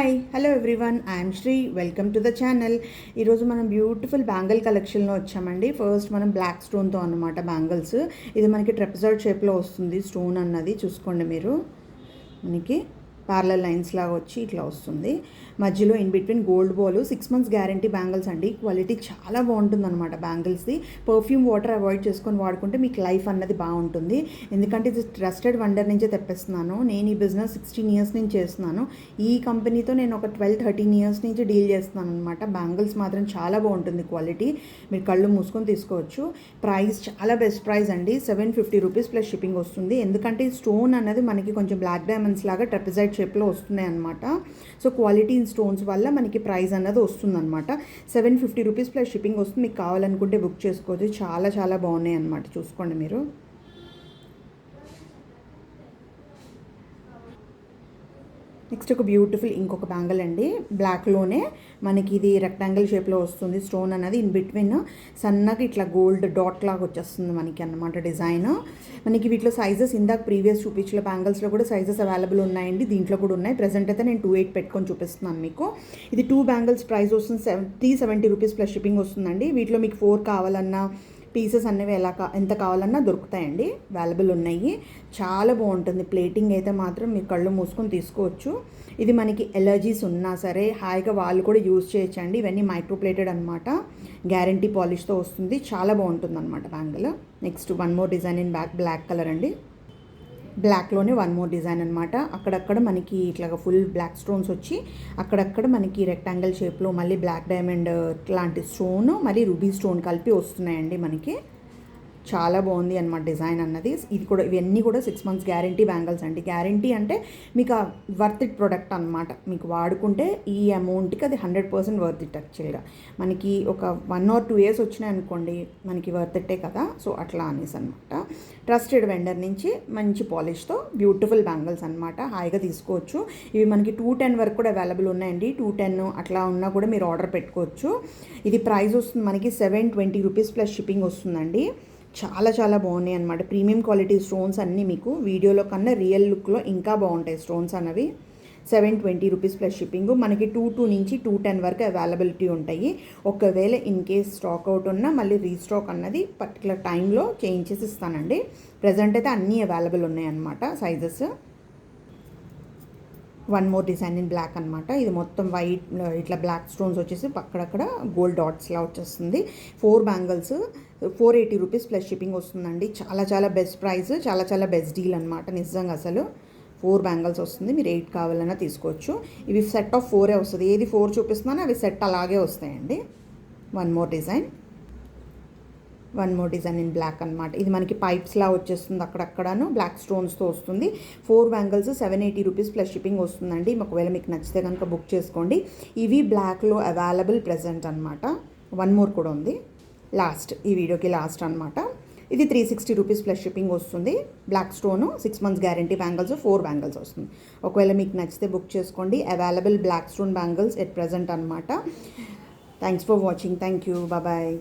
Hi hello everyone, I'm Sri. Welcome to the channel. ఈరోజు మనం beautiful bangle కలెక్షన్లో వచ్చామండి. ఫస్ట్ మనం బ్లాక్ స్టోన్తో అన్నమాట బ్యాంగిల్స్. ఇది మనకి ట్రెపెజాయిడ్ షేప్లో వస్తుంది. స్టోన్ అన్నది చూసుకోండి మీరు. మనకి ప్యారలల్ లైన్స్ లాగా వచ్చి ఇట్లా వస్తుంది. మధ్యలో in between gold ball. 6 months guarantee bangles అండి. క్వాలిటీ చాలా బాగుంటుంది అనమాట బ్యాంగిల్స్ది. పర్ఫ్యూమ్ వాటర్ అవాయిడ్ చేసుకొని వాడుకుంటే మీకు లైఫ్ అన్నది బాగుంటుంది. ఎందుకంటే ఇది ట్రస్టెడ్ వండర్ నుంచే తెప్పిస్తున్నాను. నేను ఈ బిజినెస్ 16 years నుంచి చేస్తున్నాను. ఈ కంపెనీతో నేను ఒక 12-13 years నుంచి డీల్ చేస్తున్నాను అనమాట. బ్యాంగిల్స్ మాత్రం చాలా బాగుంటుంది క్వాలిటీ. మీరు కళ్ళు మూసుకొని తీసుకోవచ్చు. ప్రైస్ చాలా బెస్ట్ ప్రైస్ అండి. 750 rupees ప్లస్ షిప్పింగ్ వస్తుంది. ఎందుకంటే ఈ స్టోన్ అన్నది మనకి కొంచెం బ్లాక్ డైమండ్స్ లాగా ట్రెపెజాయిడ్ షేప్లో వస్తున్నాయి అనమాట. సో క్వాలిటీ ఇన్ స్టోన్స్ వల్ల మనకి ప్రైస్ అన్నది వస్తుందన్నమాట. 750 rupees ప్లస్ షిప్పింగ్ వస్తుంది. మీకు కావాలనుకుంటే బుక్ చేసుకోవచ్చు. చాలా చాలా బాగున్నాయి అనమాట. చూసుకోండి మీరు. నెక్స్ట్ ఒక బ్యూటిఫుల్ ఇంకొక బ్యాంగిల్ అండి. బ్లాక్లోనే మనకి ఇది రెక్టాంగిల్ షేప్లో వస్తుంది. స్టోన్ అన్నది ఇన్ బిట్వీన్ సన్నగా ఇట్లా గోల్డ్ డాట్ లాగా వచ్చేస్తుంది మనకి అన్నమాట డిజైన్. మనకి వీటిలో సైజెస్ ఇందాక ప్రీవియస్ చూపించిన బ్యాంగిల్స్లో కూడా సైజెస్ అవైలబుల్ ఉన్నాయండి. దీంట్లో కూడా ఉన్నాయి. ప్రెజెంట్ అయితే నేను 28 పెట్టుకొని చూపిస్తున్నాను మీకు. ఇది 2 బ్యాంగిల్స్ ప్రైస్ వస్తుంది 370 rupees ప్లస్ షిప్పింగ్ వస్తుందండి. వీటిలో మీకు 4 కావాలన్నా పీసెస్ అనేవి ఎంత కావాలన్నా దొరుకుతాయండి. అవైలబుల్ ఉన్నాయి. చాలా బాగుంటుంది. ప్లేటింగ్ అయితే మాత్రం మీరు కళ్ళు మూసుకొని తీసుకోవచ్చు. ఇది మనకి ఎలర్జీస్ ఉన్నా సరే హాయిగా వాళ్ళు కూడా యూజ్ చేయొచ్చండి. ఇవన్నీ మైక్రో ప్లేటెడ్ అనమాట. గ్యారంటీ పాలిష్తో వస్తుంది. చాలా బాగుంటుంది అనమాట bangle. Next one more design in black colour అండి. బ్లాక్లోనే వన్ మోర్ డిజైన్ అనమాట. అక్కడక్కడ మనకి ఇట్లాగా ఫుల్ బ్లాక్ స్టోన్స్ వచ్చి అక్కడక్కడ మనకి రెక్టాంగిల్ షేప్లో మళ్ళీ బ్లాక్ డైమండ్ లాంటి స్టోన్ మళ్ళీ రూబీ స్టోన్ కలిపి వస్తున్నాయండి మనకి. చాలా బాగుంది అనమాట డిజైన్ అన్నది. ఇది కూడా ఇవన్నీ కూడా 6 months గ్యారంటీ బ్యాంగిల్స్ అండి. గ్యారంటీ అంటే మీకు వర్త్ ఇట్ ప్రోడక్ట్ అనమాట. మీకు వాడుకుంటే ఈ అమౌంట్కి అది 100% వర్త్ ఇట్. యాక్చువల్గా మనకి ఒక 1 or 2 years వచ్చినాయి అనుకోండి, మనకి వర్త్ ఇట్టే కదా. సో అట్లా అనేసి అనమాట. ట్రస్టెడ్ వెండర్ నుంచి మంచి పాలిష్తో బ్యూటిఫుల్ బ్యాంగిల్స్ అనమాట. హాయిగా తీసుకోవచ్చు. ఇవి మనకి 210 వరకు కూడా అవైలబుల్ ఉన్నాయండి. 210 అట్లా ఉన్నా కూడా మీరు ఆర్డర్ పెట్టుకోవచ్చు. ఇది ప్రైస్ వస్తుంది మనకి 720 rupees ప్లస్ షిప్పింగ్ వస్తుందండి. చాలా చాలా బాగున్నాయి అనమాట. ప్రీమియం క్వాలిటీ స్టోన్స్ అన్నీ మీకు వీడియోలో కన్నా రియల్ లుక్లో ఇంకా బాగుంటాయి స్టోన్స్ అన్నవి. 720 rupees ప్లస్ షిప్పింగ్. మనకి 22 నుంచి 210 వరకు అవైలబిలిటీ ఉంటాయి. ఒకవేళ ఇన్ కేస్ స్టాక్ అవుట్ ఉన్నా మళ్ళీ రీస్టాక్ అన్నది పర్టికులర్ టైంలో చేంజ్ చేసి ఇస్తానండి. ప్రజెంట్ అయితే అన్నీ అవైలబుల్ ఉన్నాయి అన్నమాట sizes. One more design in black అనమాట. ఇది మొత్తం వైట్ ఇట్లా బ్లాక్ స్టోన్స్ వచ్చేసి అక్కడక్కడ గోల్డ్ డాట్స్లా వచ్చేస్తుంది. 4 బ్యాంగిల్స్ 480 rupees ప్లస్ షిప్పింగ్ వస్తుందండి. చాలా చాలా బెస్ట్ ప్రైస్. చాలా చాలా బెస్ట్ డీల్ అనమాట నిజంగా. అసలు 4 బ్యాంగిల్స్ వస్తుంది. మీరు 8 కావాలన్నా తీసుకోవచ్చు. ఇవి సెట్ ఆఫ్ 4 వస్తుంది. ఏది 4 చూపిస్తున్నానో అవి సెట్ అలాగే వస్తాయండి. One more design in black అనమాట. ఇది మనకి పైప్స్లా వచ్చేస్తుంది. అక్కడక్కడను బ్లాక్ స్టోన్స్తో వస్తుంది. 4 బ్యాంగిల్స్ 780 rupees ప్లస్ షిప్పింగ్ వస్తుందండి. ఒకవేళ మీకు నచ్చితే కనుక బుక్ చేసుకోండి. ఇవి బ్లాక్లో అవైలబుల్ ప్రెజెంట్ అనమాట. వన్ మోర్ కూడా ఉంది. లాస్ట్ ఈ వీడియోకి లాస్ట్ అనమాట. ఇది 360 rupees ప్లస్ షిప్పింగ్ వస్తుంది. Black stone 6 months guarantee bangles 4 bangles వస్తుంది. ఒకవేళ మీకు నచ్చితే బుక్ చేసుకోండి. Available black stone bangles at present అనమాట. Thanks for watching. Thank you. Bye.